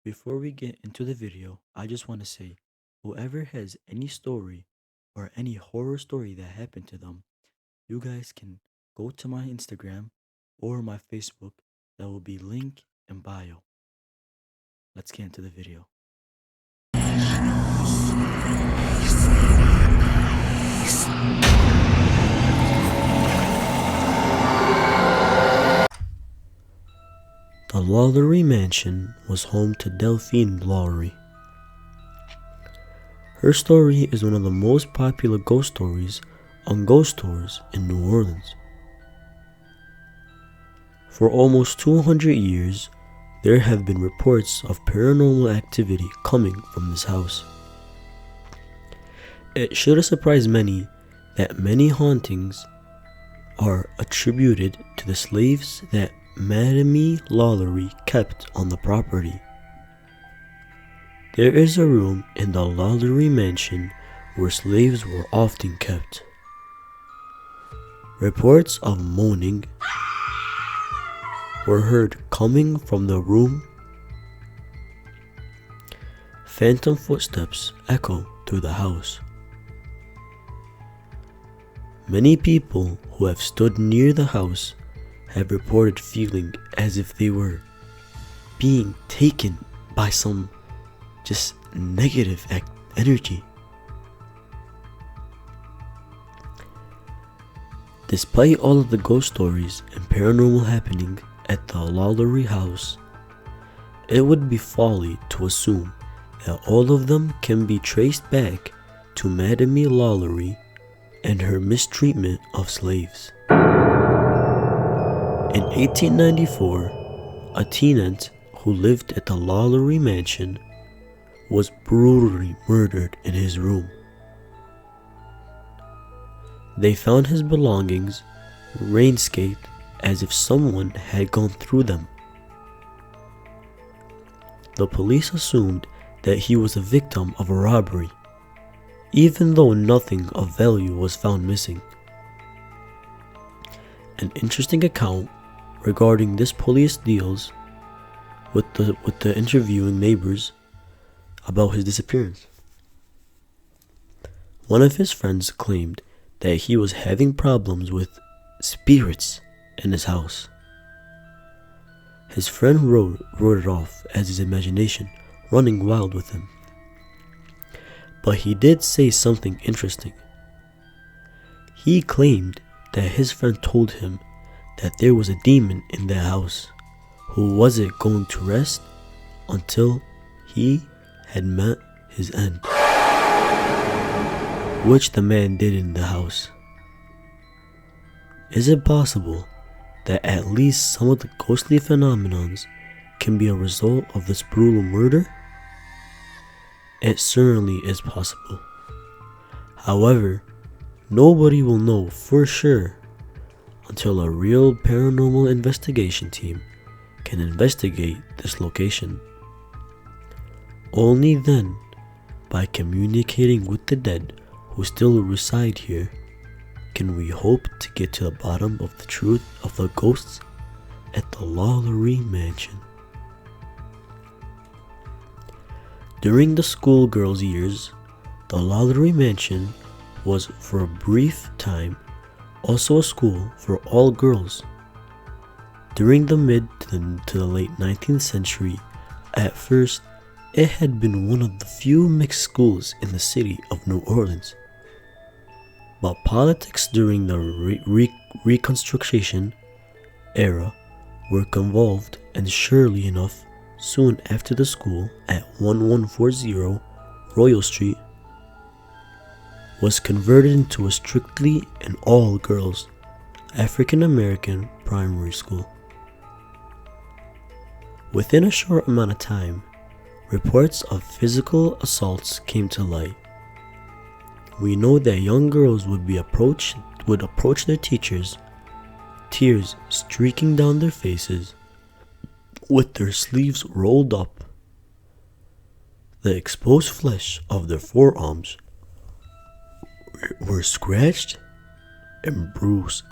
Before we get into the video, I just want to say whoever has any story or any horror story that happened to them, you guys can go to my Instagram or my Facebook that will be link in bio. Let's get into the video. The Lalaurie mansion was home to Delphine Lalaurie. Her story is one of the most popular ghost stories on ghost tours in New Orleans. For almost 200 years, there have been reports of paranormal activity coming from this house. It should have surprised many that many hauntings are attributed to the slaves that Madame Lalaurie kept on the property. There is a room in the Lalaurie mansion where slaves were often kept. Reports of moaning were heard coming from the room. Phantom footsteps echo through the house. Many people who have stood near the house have reported feeling as if they were being taken by some just negative energy. Despite all of the ghost stories and paranormal happening at the Lalaurie house, it would be folly to assume that all of them can be traced back to Madame Lalaurie and her mistreatment of slaves. In 1894, a tenant who lived at the Lalaurie mansion was brutally murdered in his room. They found his belongings rainscaped as if someone had gone through them. The police assumed that he was a victim of a robbery, even though nothing of value was found missing. An interesting account regarding this police deals with the interviewing neighbors about his disappearance. One of his friends claimed that he was having problems with spirits in his house. His friend wrote it off as his imagination running wild with him. But he did say something interesting. He claimed that his friend told him that there was a demon in the house who wasn't going to rest until he had met his end, which the man did in the house. Is it possible that at least some of the ghostly phenomenons can be a result of this brutal murder? It certainly is possible. However, nobody will know for sure until a real paranormal investigation team can investigate this location. Only then, by communicating with the dead who still reside here, can we hope to get to the bottom of the truth of the ghosts at the Lalaurie mansion. During the schoolgirls' years, the Lalaurie mansion was for a brief time also a school for all girls. During the mid to the late 19th century, at first, it had been one of the few mixed schools in the city of New Orleans. But politics during the Reconstruction era were convolved, and surely enough, soon after the school at 1140 Royal Street was converted into a strictly an all-girls African American primary school. Within a short amount of time, reports of physical assaults came to light. We know that young girls would approach their teachers, tears streaking down their faces, with their sleeves rolled up. The exposed flesh of their forearms were scratched and bruised.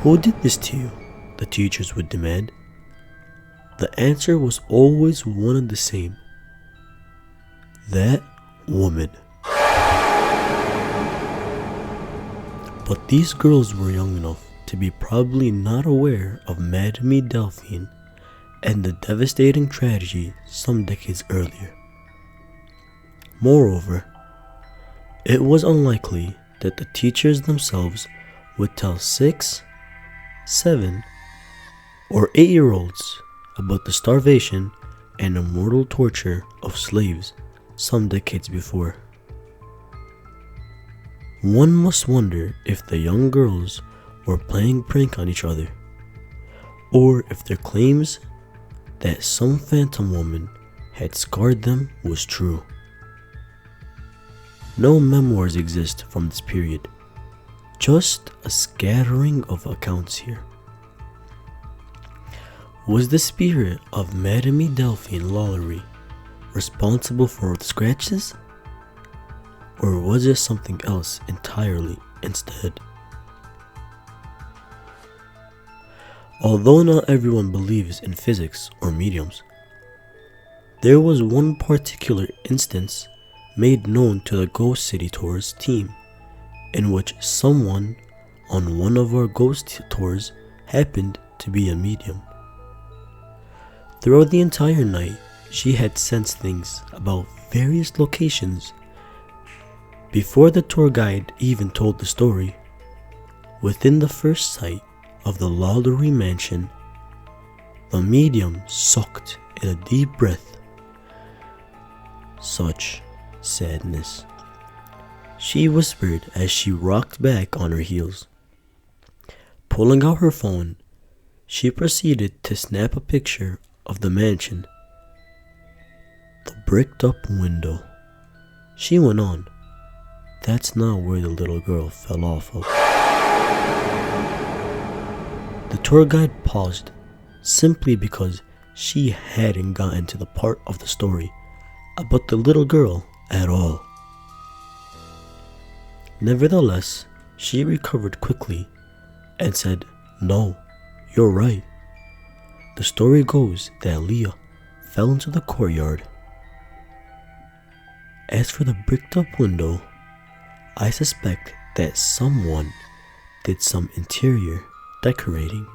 "Who did this to you?" the teachers would demand. the answer was always one and the same. That woman. But these girls were young enough to be probably not aware of Madame Delphine and the devastating tragedy some decades earlier. Moreover, it was unlikely that the teachers themselves would tell 6, 7, or 8-year-olds about the starvation and immortal torture of slaves some decades before. One must wonder if the young girls were playing prank on each other, or if their claims that some phantom woman had scarred them was true. No memoirs exist from this period, just a scattering of accounts here. Was the spirit of Madame Delphine Lalaurie responsible for the scratches? Or was it something else entirely instead? Although not everyone believes in physics or mediums, there was one particular instance made known to the Ghost City Tours team, in which someone on one of our ghost tours happened to be a medium. Throughout the entire night, she had sensed things about various locations. Before the tour guide even told the story, within the first sight of the lalaurie mansion, the medium sucked in a deep breath. Such sadness, she whispered as she rocked back on her heels. Pulling out her phone, she proceeded to snap a picture of the mansion. The bricked up window. She went on, "That's not where the little girl fell off of." The tour guide paused, simply because she hadn't gotten to the part of the story about the little girl at all. Nevertheless, she recovered quickly and said, "No, you're right. The story goes that Leah fell into the courtyard. As for the bricked up window, I suspect that someone did some interior decorating.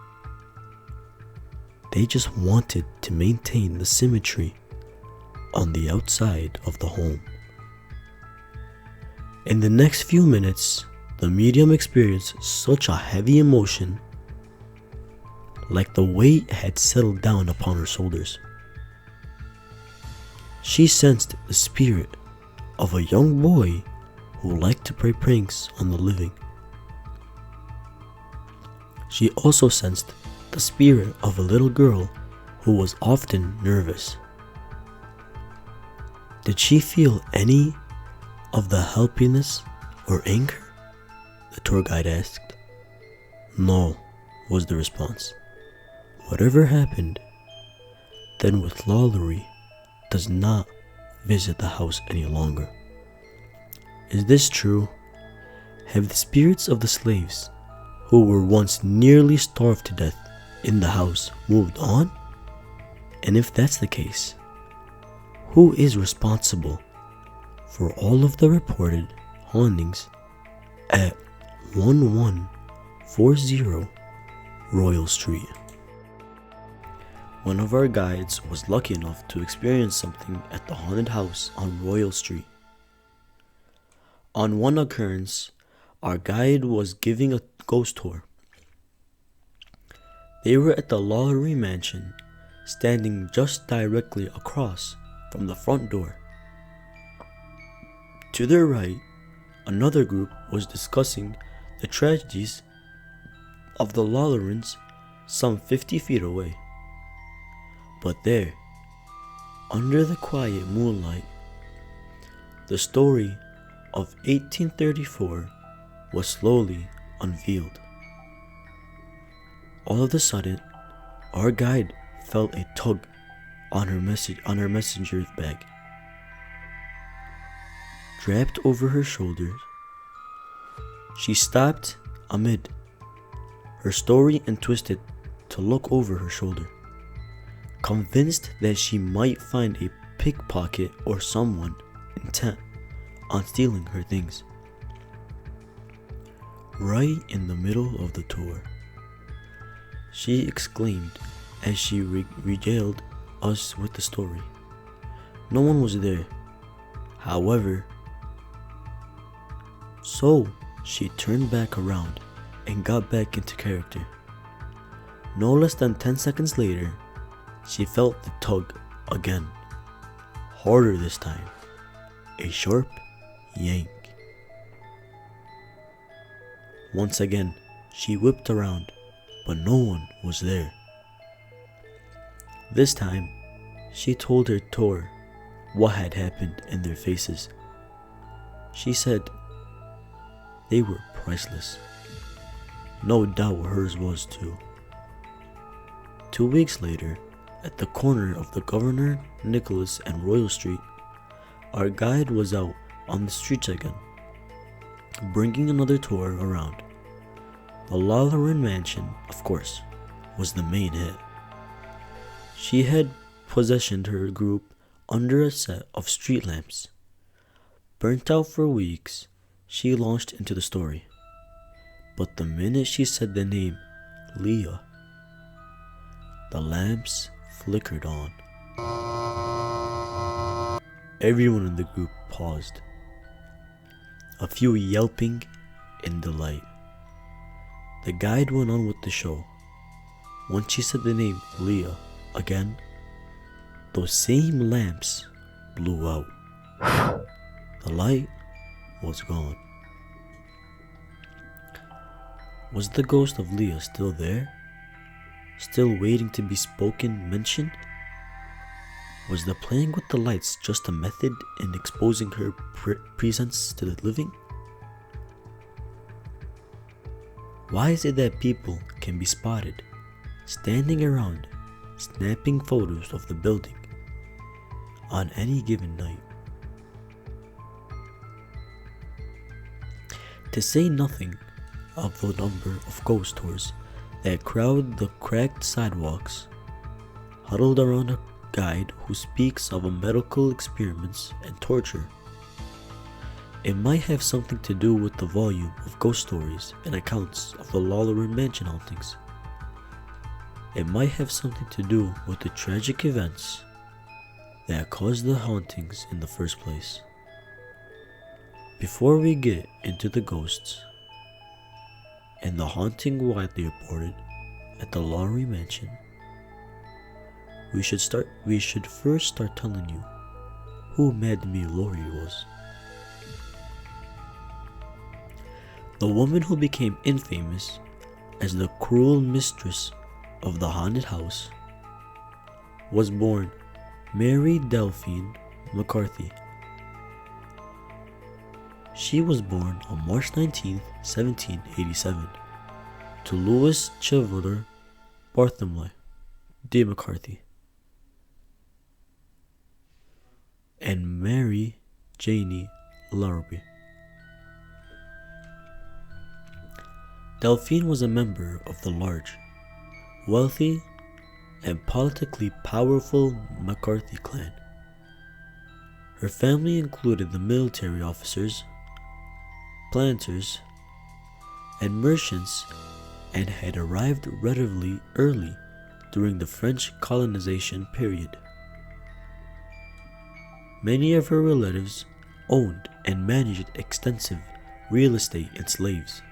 They just wanted to maintain the symmetry on the outside of the home." In the next few minutes, the medium experienced such a heavy emotion, like the weight had settled down upon her shoulders. She sensed the spirit of a young boy who liked to play pranks on the living. She also sensed the spirit of a little girl who was often nervous. Did she feel any of the helplessness or anger? The tour guide asked. "No," was the response. "Whatever happened then with Lalaurie does not visit the house any longer." Is this true? Have the spirits of the slaves who were once nearly starved to death in the house moved on? And if that's the case, who is responsible for all of the reported hauntings at 1140 Royal Street? One of our guides was lucky enough to experience something at the haunted house on Royal Street. On one occurrence, our guide was giving a ghost tour. They were at the Lalaurie mansion, standing just directly across from the front door. To their right, another group was discussing the tragedies of the Laurians some 50 feet away. But there, under the quiet moonlight, the story of 1834 was slowly unveiled. All of a sudden, our guide felt a tug on her messenger's bag. Draped over her shoulders, she stopped amid her story and twisted to look over her shoulder. convinced that she might find a pickpocket or someone intent on stealing her things. Right in the middle of the tour, she exclaimed as she regaled us with the story. No one was there, however, so she turned back around and got back into character. No less than 10 seconds later, she felt the tug again, harder this time, a sharp yank. Once again, she whipped around, but no one was there. This time, she told her tour what had happened in their faces. She said they were priceless. No doubt hers was too. 2 weeks later, at the corner of the Governor Nicholas and Royal Street, our guide was out on the streets again, bringing another tour around. The lalaurie mansion, of course, was the main hit. She had positioned her group under a set of street lamps. Burnt out for weeks, she launched into the story. But the minute she said the name Leah, the lamps flickered on. Everyone in the group paused, a few yelping in delight. The guide went on with the show. Once she said the name Leah again, those same lamps blew out. The light was gone. Was the ghost of Leah still there? Still waiting to be mentioned? Was the playing with the lights just a method in exposing her presence to the living? Why is it that people can be spotted standing around snapping photos of the building on any given night? To say nothing of the number of ghost tours that crowd the cracked sidewalks, huddled around a guide who speaks of medical experiments and torture. It might have something to do with the volume of ghost stories and accounts of the lalaurie mansion hauntings. It might have something to do with the tragic events that caused the hauntings in the first place. Before we get into the ghosts and the haunting widely reported at the lalaurie mansion, we should first start telling you who Madame Laurie was. The woman who became infamous as the cruel mistress of the haunted house was born Mary Delphine McCarthy. She was born on March 19, 1787, to Louis Chevalier Bartholomew de McCarthy and Mary Janie Lalaurie. Delphine was a member of the large, wealthy, and politically powerful McCarthy clan. Her family included the military officers, planters, and merchants, and had arrived relatively early during the French colonization period. Many of her relatives owned and managed extensive real estate and slaves.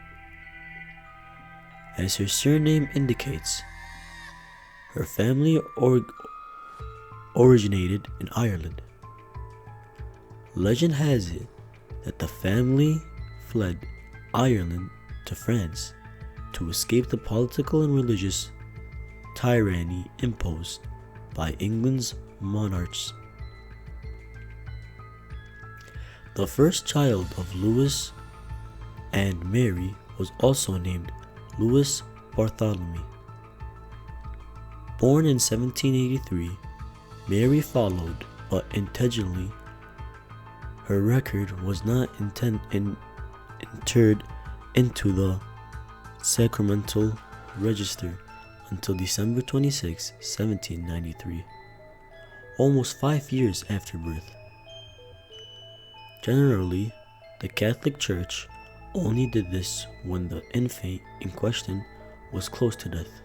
As her surname indicates, her family originated in Ireland. Legend has it that the family fled Ireland to France to escape the political and religious tyranny imposed by England's monarchs. The first child of Louis and Mary was also named Louis Bartholomew. Born in 1783, Mary followed, but intentionally. Her record was not entered into the sacramental register until December 26, 1793, almost 5 years after birth. Generally, the Catholic Church only did this when the infant in question was close to death.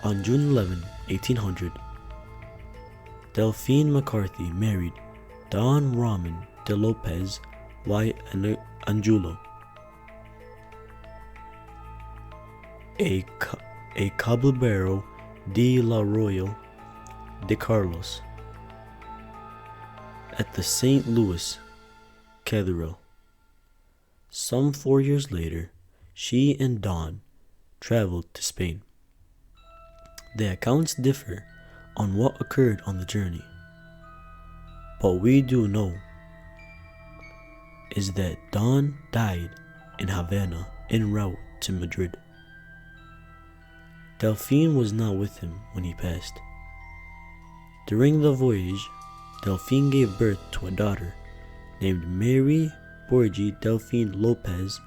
On June 11, 1800, Delphine McCarthy married Don Ramon de Lopez y Angulo, a caballero de la Royal de Carlos, at the St. Louis Cathedral. Some 4 years later, she and Don traveled to Spain. The accounts differ on what occurred on the journey, but we do know is that Don died in Havana en route to Madrid. Delphine was not with him when he passed. During the voyage, Delphine gave birth to a daughter named Mary Borgi Delphine Lopez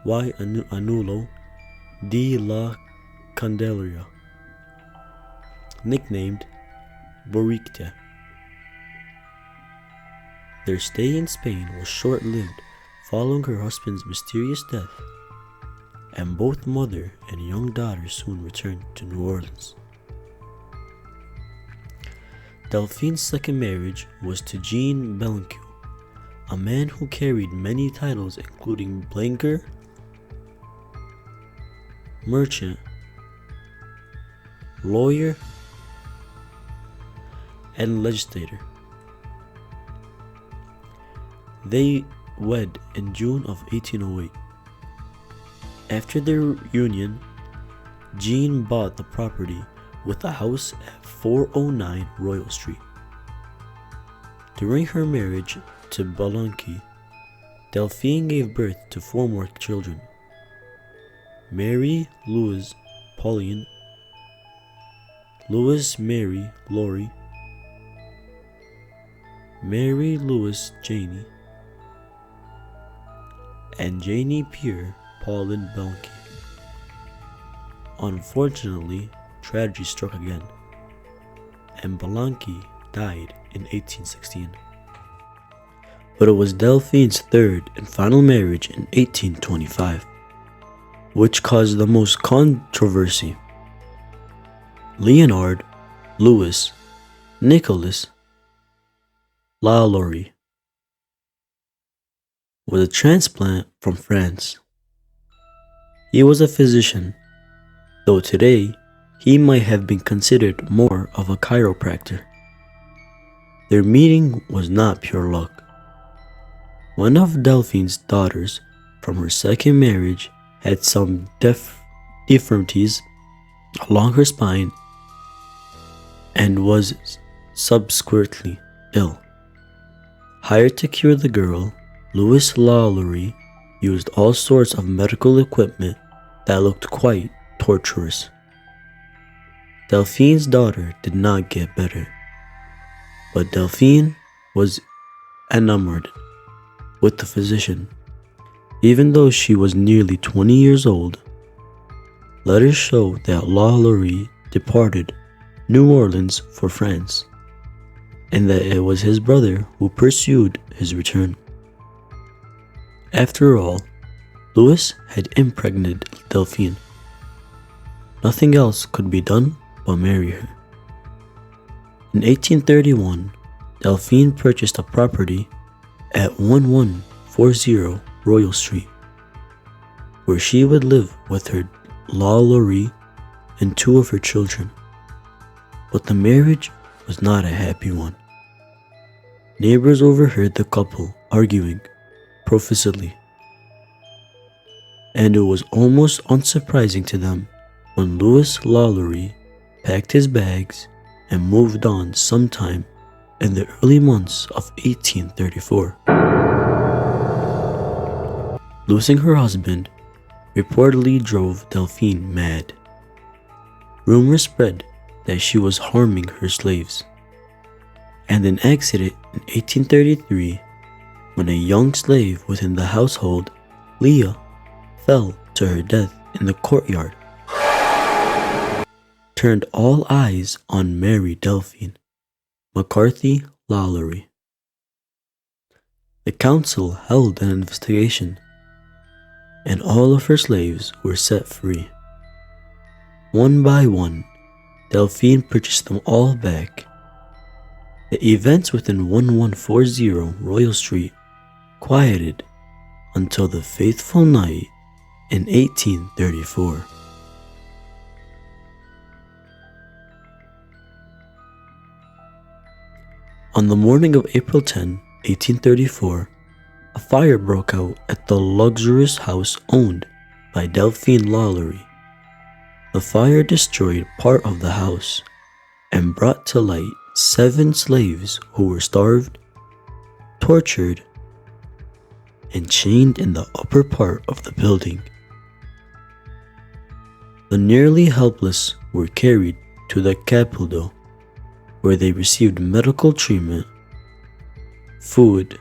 y Anulo de la Candelaria, nicknamed Borriquita. Their stay in Spain was short-lived following her husband's mysterious death, and both mother and young daughter soon returned to New Orleans. Delphine's second marriage was to Jean Belencourt, a man who carried many titles including banker, merchant, lawyer, and legislator. They wed in June of 1808. After their union, Jean bought the property with a house at 409 Royal Street. During her marriage to Belencourt, Delphine gave birth to 4 more children: Mary Louise Pauline, Louise Mary Laurie, Mary Louise Janie, and Janie Pierre Pauline Belencourt. Unfortunately, tragedy struck again, and Belencourt died in 1816. But it was Delphine's third and final marriage in 1825, which caused the most controversy. Leonard Louis Nicolas lalaurie was a transplant from France. He was a physician, though today he might have been considered more of a chiropractor. Their meeting was not pure luck. One of Delphine's daughters from her second marriage had some deformities along her spine and was subsequently ill. Hired to cure the girl, Louis lalaurie used all sorts of medical equipment that looked quite torturous. Delphine's daughter did not get better, but Delphine was enamored with the physician, even though she was nearly 20 years old. Letters show that lalaurie departed New Orleans for France, and that it was his brother who pursued his return. After all, Louis had impregnated Delphine. Nothing else could be done but marry her. In 1831, Delphine purchased a property at 1140 Royal Street, where she would live with her lalaurie and 2 of her children. But the marriage was not a happy one. Neighbors overheard the couple arguing profusely, and it was almost unsurprising to them when Louis lalaurie packed his bags and moved on sometime in the early months of 1834. Losing her husband reportedly drove Delphine mad. Rumors spread that she was harming her slaves, and an accident in 1833 when a young slave within the household, Leah, fell to her death in the courtyard turned all eyes on Mary Delphine McCarthy Lalaurie. The council held an investigation, and all of her slaves were set free. One by one, Delphine purchased them all back. The events within 1140 Royal Street quieted until the fateful night in 1834. On the morning of April 10, 1834, a fire broke out at the luxurious house owned by Delphine Lalaurie. The fire destroyed part of the house and brought to light 7 slaves who were starved, tortured, and chained in the upper part of the building. The nearly helpless were carried to the Capullo, where they received medical treatment, food,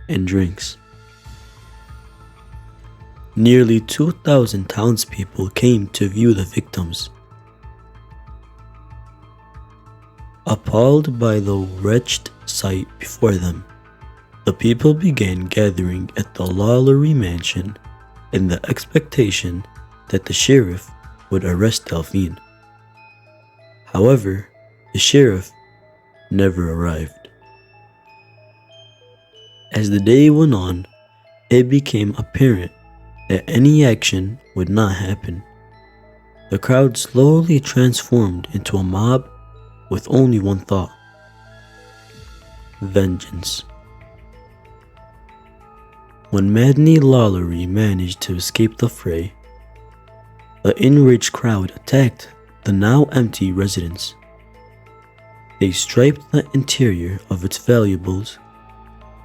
and drinks. Nearly 2,000 townspeople came to view the victims. Appalled by the wretched sight before them, the people began gathering at the Lalaurie mansion in the expectation that the sheriff would arrest Delphine. However, the sheriff never arrived. As the day went on, it became apparent that any action would not happen. The crowd slowly transformed into a mob with only one thought: vengeance. When Madney Lalaurie managed to escape the fray, the enraged crowd attacked the now empty residence. They stripped the interior of its valuables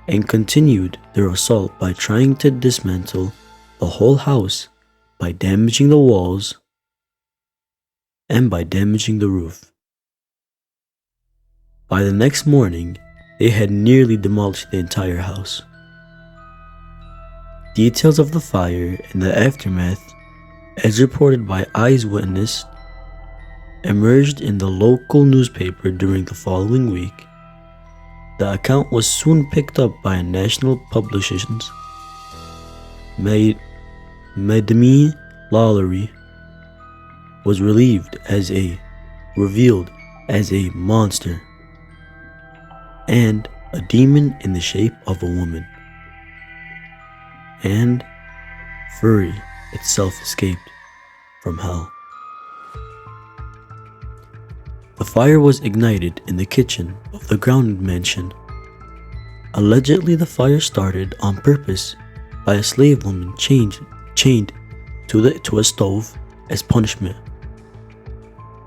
and continued their assault by trying to dismantle the whole house by damaging the walls and by damaging the roof. By the next morning, they had nearly demolished the entire house. Details of the fire and the aftermath, as reported by eyewitnesses, emerged in the local newspaper during the following week. The account was soon picked up by national publications. Madame Lalaurie was revealed as a monster and a demon in the shape of a woman, and fury itself escaped from hell. The fire was ignited in the kitchen of the ground mansion. Allegedly, the fire started on purpose by a slave woman chained to a stove as punishment.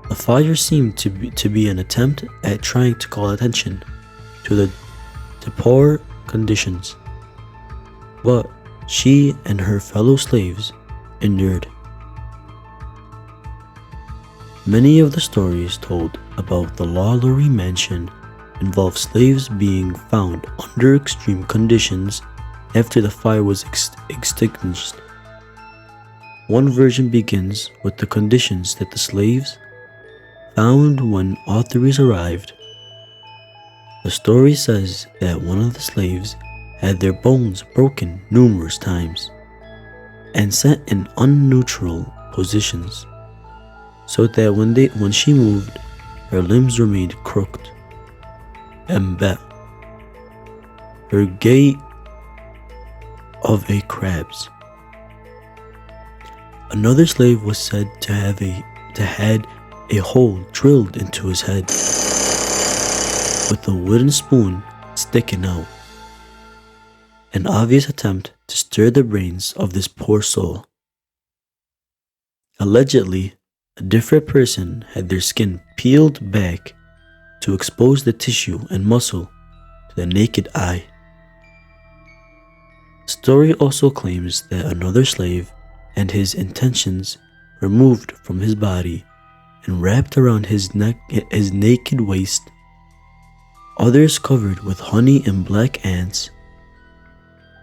The fire seemed to be an attempt at trying to call attention to poor conditions, but she and her fellow slaves endured. Many of the stories told about the Lalaurie mansion involve slaves being found under extreme conditions after the fire was extinguished. One version begins with the conditions that the slaves found when authorities arrived. The story says that one of the slaves had their bones broken numerous times and set in unnatural positions, so that when she moved, her limbs remained crooked and bent. Her gait of a crab's. Another slave was said to have had a hole drilled into his head, with a wooden spoon sticking out. An obvious attempt to stir the brains of this poor soul. Allegedly, a different person had their skin peeled back to expose the tissue and muscle to the naked eye. The story also claims that another slave had his intestines removed from his body and wrapped around his naked waist. Others, covered with honey and black ants,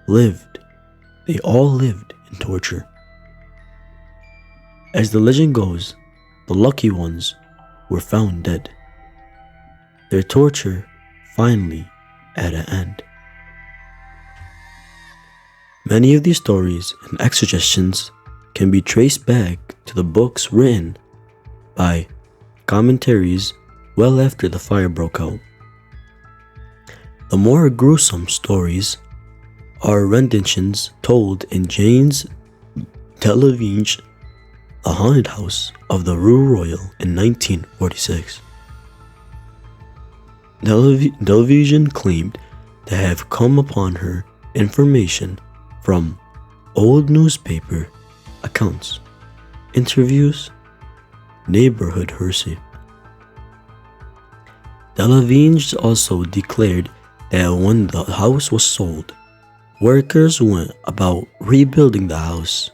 they all lived in torture. As the legend goes, the lucky ones were found dead, their torture finally at an end. Many of these stories and exorcisms can be traced back to the books written by commentaries well after the fire broke out. The more gruesome stories are renditions told in Jane's Delavingne, The Haunted House of the Rue Royale in 1946. Delavingne claimed to have come upon her information from old newspaper accounts, interviews, neighborhood hearsay. Delavingne also declared that when the house was sold, workers went about rebuilding the house.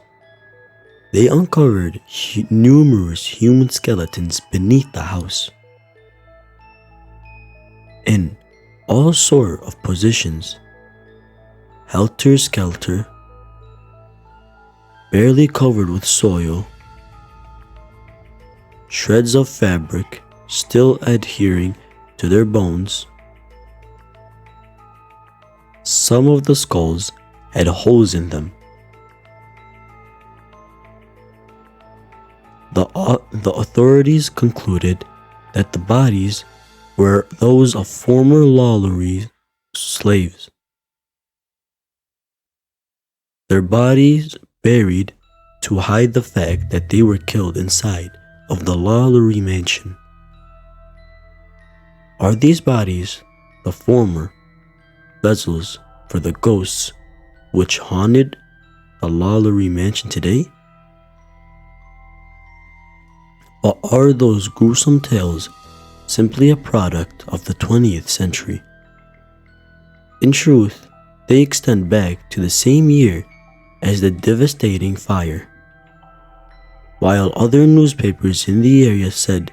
They uncovered numerous human skeletons beneath the house, in all sorts of positions, helter-skelter, barely covered with soil, shreds of fabric still adhering to their bones. Some of the skulls had holes in them. The authorities concluded that the bodies were those of former lalaurie slaves, their bodies buried to hide the fact that they were killed inside of the lalaurie mansion. Are these bodies the former vessels for the ghosts which haunted the lalaurie mansion today? Or are those gruesome tales simply a product of the 20th century? In truth, they extend back to the same year as the devastating fire. While other newspapers in the area said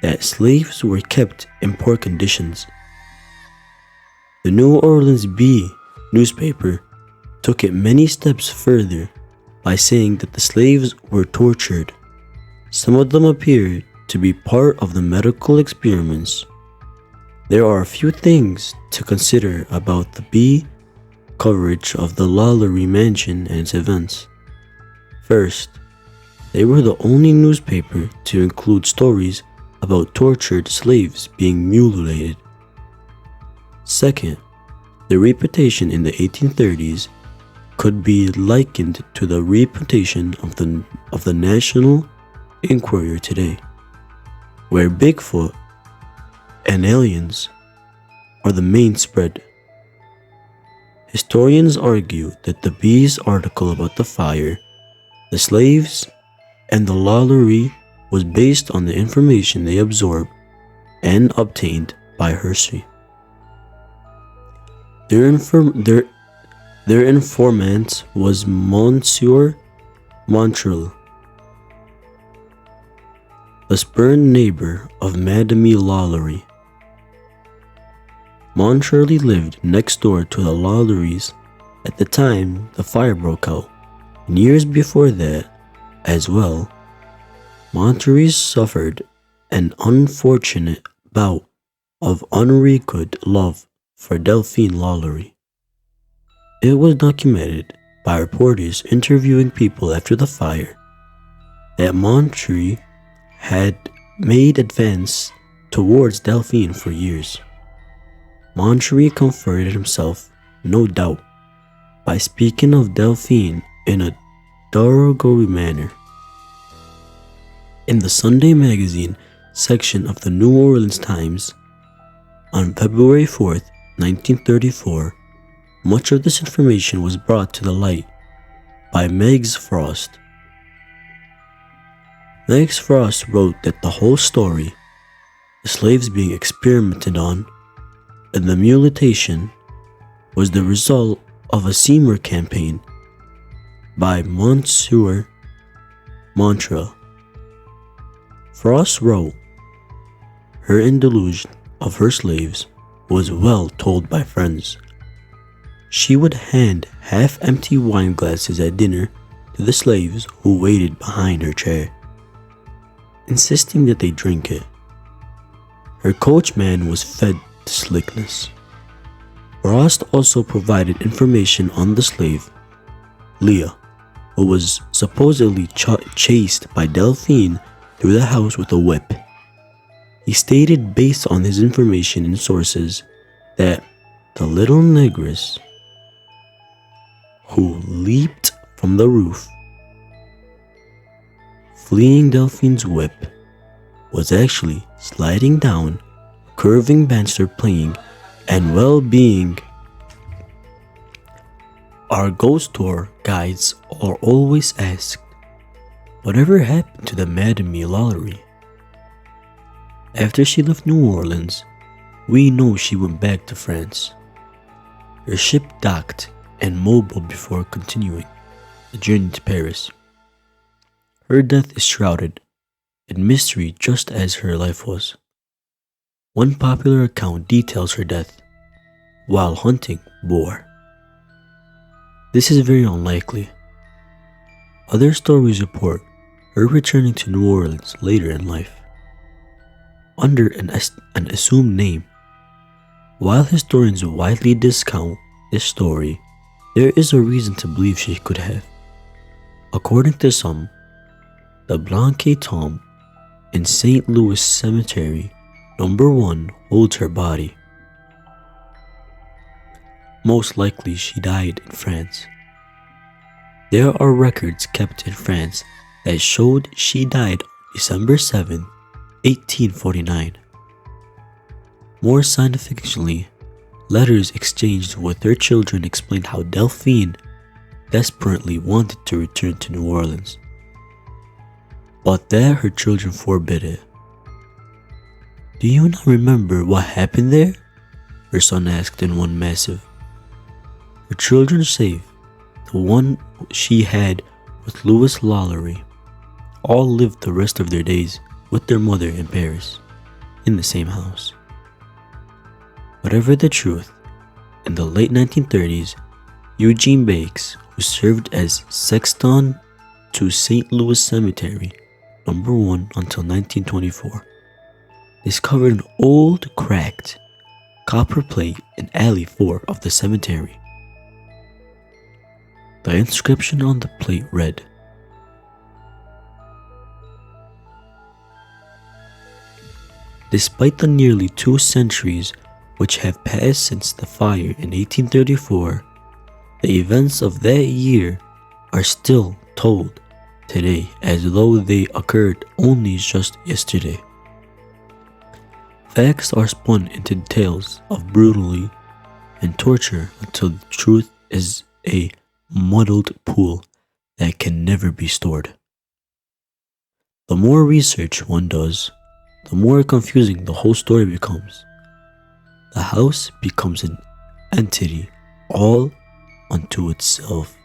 that slaves were kept in poor conditions, the New Orleans Bee newspaper took it many steps further by saying that the slaves were tortured. Some of them appeared to be part of the medical experiments. There are a few things to consider about the Bee coverage of the lalaurie mansion and its events. First, they were the only newspaper to include stories about tortured slaves being mutilated. Second, their reputation in the 1830s could be likened to the reputation of the National Enquirer today, where Bigfoot and aliens are the main spread. Historians argue that the Bee's article about the fire, the slaves, and the lalaurie was based on the information they absorbed and obtained by hearsay. Their informant was Monsieur Montreal, the spurned neighbor of Madame Lalaurie. Montreal lived next door to the Lalauries at the time the fire broke out, and years before that as well. Montreal suffered an unfortunate bout of unrequited love for Delphine Lalaurie. It was documented by reporters interviewing people after the fire that Montreal had made advance towards Delphine for years. Montreal comforted himself, no doubt, by speaking of Delphine in a derogatory manner. In the Sunday Magazine section of the New Orleans Times, on February 4th, 1934, much of this information was brought to the light by Megs Frost. Megs Frost wrote that the whole story, the slaves being experimented on, and the mutilation was the result of a Seymour campaign by Monsieur Montreal. Frost wrote, her delusion of her slaves was well told by friends. She would hand half-empty wine glasses at dinner to the slaves who waited behind her chair. insisting that they drink it. Her coachman was fed to slickness. Frost also provided information on the slave, Leah, who was supposedly chased by Delphine through the house with a whip. He stated, based on his information and sources, that the little negress who leaped from the roof, fleeing Delphine's whip, was actually sliding down a curving banister playing and well-being. Our ghost tour guides are always asked, whatever happened to the Madame lalaurie? After she left New Orleans, we know she went back to France. Her ship docked and mobiled before continuing the journey to Paris. Her death is shrouded in mystery just as her life was. One popular account details her death while hunting boar. This is very unlikely. Other stories report her returning to New Orleans later in life, under an assumed name. While historians widely discount this story, there is a reason to believe she could have. According to some, the Blanquet tomb in St. Louis Cemetery No. 1 holds her body. Most likely she died in France. There are records kept in France that showed she died December 7, 1849. More scientifically, letters exchanged with her children explained how Delphine desperately wanted to return to New Orleans, but that her children forbid it. Do you not remember what happened there? Her son asked in one massive. Her children save, the one she had with Louis Lalaurie, all lived the rest of their days with their mother in Paris, in the same house. Whatever the truth, in the late 1930s, Eugene Bakes, who served as sexton to St. Louis Cemetery No. 1 until 1924, discovered an old, cracked copper plate in Alley 4 of the cemetery. The inscription on the plate read, "Despite the nearly 2 centuries which have passed since the fire in 1834, the events of that year are still told today as though they occurred only just yesterday. Facts are spun into tales of brutality and torture until the truth is a muddled pool that can never be stored. The more research one does, the more confusing the whole story becomes. The house becomes an entity all unto itself."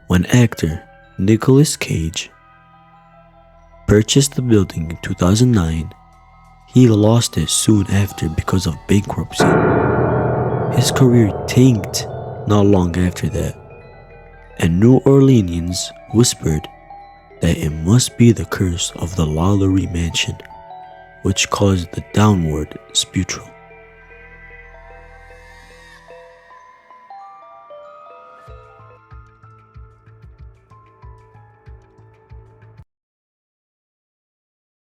When actor Nicolas Cage purchased the building in 2009, he lost it soon after because of bankruptcy. His career tanked not long after that, and New Orleanians whispered that it must be the curse of the Lalaurie mansion, which caused the downward spiral.